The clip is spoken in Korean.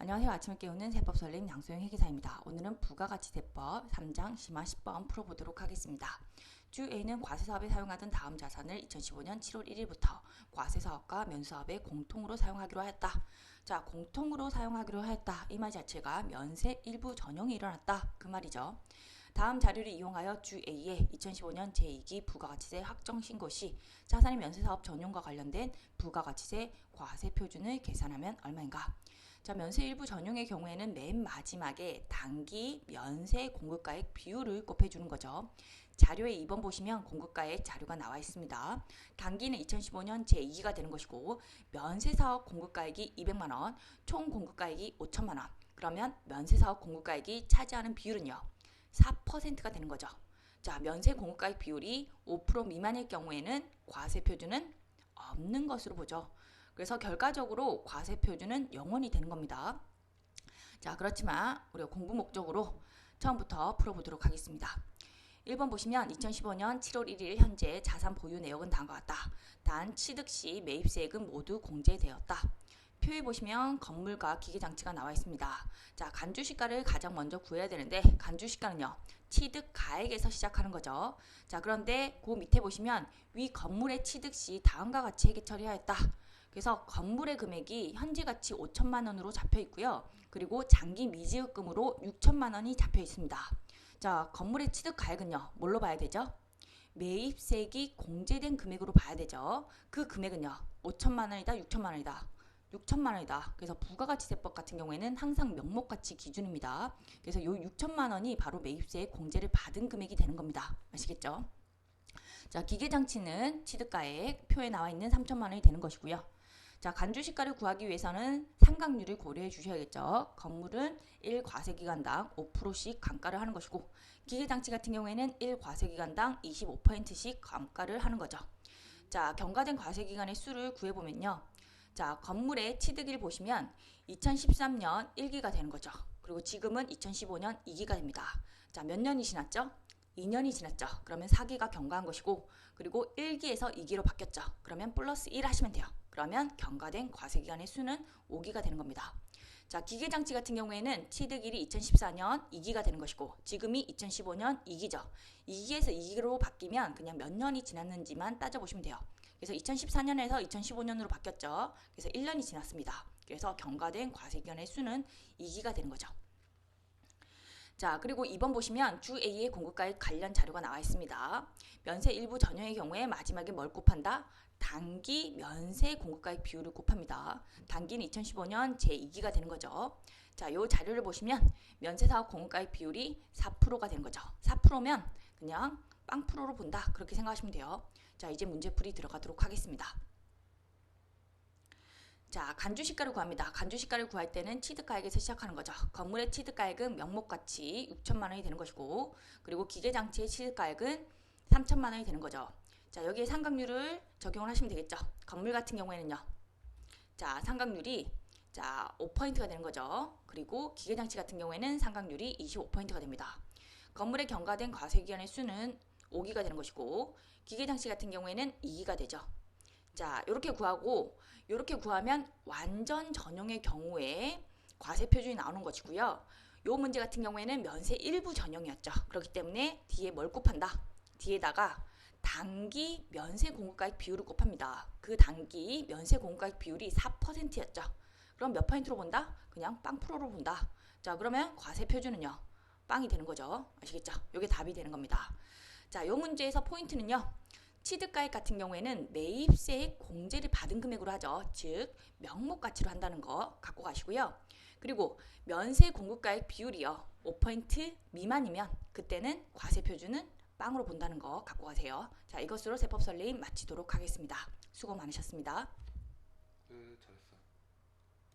안녕하세요. 아침을 깨우는 세법 설림 양소영 회계사입니다. 오늘은 부가가치세법 3장 심화 10번 풀어보도록 하겠습니다. 주 A는 과세사업에 사용하던 다음 자산을 2015년 7월 1일부터 과세사업과 면사업에 공통으로 사용하기로 하였다. 자, 공통으로 사용하기로 하였다. 이 말 자체가 면세 일부 전용이 일어났다. 그 말이죠. 다음 자료를 이용하여 주 A의 2015년 제2기 부가가치세 확정신고 시 자산의 면세사업 전용과 관련된 부가가치세 과세표준을 계산하면 얼마인가? 자, 면세 일부 전용의 경우에는 맨 마지막에 단기 면세 공급가액 비율을 곱해주는 거죠. 자료에 2번 보시면 공급가액 자료가 나와 있습니다. 단기는 2015년 제2기가 되는 것이고 면세사업 공급가액이 200만원, 총 공급가액이 5천만원. 그러면 면세사업 공급가액이 차지하는 비율은요. 4%가 되는 거죠. 자, 면세 공급가액 비율이 5% 미만일 경우에는 과세 표준은 없는 것으로 보죠. 그래서 결과적으로 과세 표준은 0원이 되는 겁니다. 자, 그렇지만 우리가 공부 목적으로 처음부터 풀어보도록 하겠습니다. 1번 보시면 2015년 7월 1일 현재 자산 보유 내역은 다음과 같다. 단 취득 시 매입세액은 모두 공제되었다. 표에 보시면 건물과 기계장치가 나와 있습니다. 자, 간주시가를 가장 먼저 구해야 되는데 간주시가는요. 취득 가액에서 시작하는 거죠. 자, 그런데 그 밑에 보시면 위 건물의 취득 시 다음과 같이 회계 처리하였다. 그래서 건물의 금액이 현재 가치 5천만 원으로 잡혀 있고요. 그리고 장기 미지급금으로 6천만 원이 잡혀 있습니다. 자, 건물의 취득 가액은요. 뭘로 봐야 되죠? 매입세액이 공제된 금액으로 봐야 되죠. 그 금액은요. 5천만 원이다, 6천만 원이다. 6천만 원이다. 그래서 부가가치세법 같은 경우에는 항상 명목가치 기준입니다. 그래서 요 6천만 원이 바로 매입세액 공제를 받은 금액이 되는 겁니다. 아시겠죠? 자, 기계장치는 취득가액 표에 나와 있는 3천만 원이 되는 것이고요. 자, 간주시가를 구하기 위해서는 상각률을 고려해 주셔야겠죠. 건물은 1과세기간당 5%씩 감가를 하는 것이고 기계장치 같은 경우에는 1과세기간당 25%씩 감가를 하는 거죠. 자, 경과된 과세기간의 수를 구해보면요. 자, 건물의 취득일 보시면 2013년 1기가 되는 거죠. 그리고 지금은 2015년 2기가 됩니다. 자, 몇 년이 지났죠? 2년이 지났죠. 그러면 4기가 경과한 것이고 그리고 1기에서 2기로 바뀌었죠. 그러면 플러스 1 하시면 돼요. 그러면 경과된 과세기간의 수는 5기가 되는 겁니다. 자, 기계장치 같은 경우에는 취득일이 2014년 2기가 되는 것이고 지금이 2015년 2기죠. 2기에서 2기로 바뀌면 그냥 몇 년이 지났는지만 따져보시면 돼요. 그래서 2014년에서 2015년으로 바뀌었죠. 그래서 1년이 지났습니다. 그래서 경과된 과세기간의 수는 2기가 되는 거죠. 자, 그리고 2번 보시면 주 A의 공급가액 관련 자료가 나와 있습니다. 면세 일부 전형의 경우에 마지막에 뭘 곱한다? 단기 면세 공급가액 비율을 곱합니다. 단기는 2015년 제2기가 되는 거죠. 자, 요 자료를 보시면 면세사업 공급가액 비율이 4%가 되는 거죠. 4%면 그냥 빵프로로 본다. 그렇게 생각하시면 돼요. 자, 이제 문제풀이 들어가도록 하겠습니다. 자, 간주시가를 구합니다. 간주시가를 구할 때는 취득가액에서 시작하는 거죠. 건물의 취득가액은 명목가치 6천만 원이 되는 것이고 그리고 기계장치의 취득가액은 3천만 원이 되는 거죠. 자, 여기에 상각률을 적용을 하시면 되겠죠. 건물 같은 경우에는요. 자, 상각률이 자 5%가 되는 거죠. 그리고 기계장치 같은 경우에는 상각률이 25%가 됩니다. 건물에 경과된 과세기간의 수는 5기가 되는 것이고 기계장치 같은 경우에는 2기가 되죠. 자, 이렇게 구하고 이렇게 구하면 완전 전용의 경우에 과세 표준이 나오는 것이고요. 이 문제 같은 경우에는 면세 일부 전용이었죠. 그렇기 때문에 뒤에 뭘 곱한다? 뒤에다가 단기 면세 공급가액 비율을 곱합니다. 그 단기 면세 공급가액 비율이 4%였죠. 그럼 몇 퍼센트로 본다? 그냥 빵 프로로 본다. 자, 그러면 과세 표준은요. 빵이 되는 거죠. 아시겠죠? 이게 답이 되는 겁니다. 자, 이 문제에서 포인트는요. 취득가액 같은 경우에는 매입세액 공제를 받은 금액으로 하죠. 즉 명목가치로 한다는 거 갖고 가시고요. 그리고 면세 공급가액 비율이요. 5% 미만이면 그때는 과세 표준은 빵으로 본다는 거 갖고 가세요. 자, 이것으로 세법 설립 마치도록 하겠습니다. 수고 많으셨습니다.